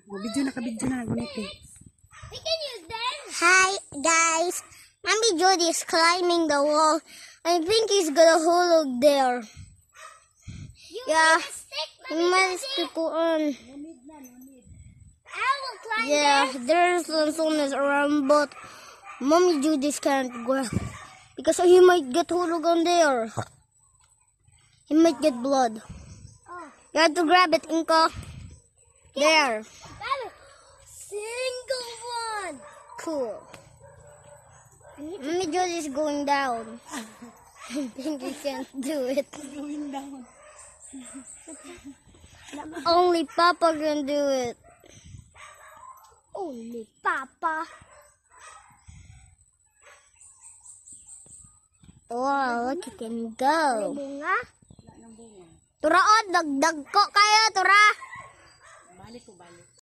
Kabidyo na. Gunit eh. Hi guys, Mommy Jody is climbing the wall. I think he's gonna hold there. Yeah, he managed to go on. Yeah, there's some someone around, but Mommy Jody can't grab because he might get hulog on there. He might get blood. You have to grab it, Inko. There. Single one. Cool. Mommy Jody is going down. I think he can't do it. Going down. Only Papa can do it. Only Papa. Wow, look, he can go. Bunga. Tura, oh, dagdag ko kayo, Tura. Balik ko, balik.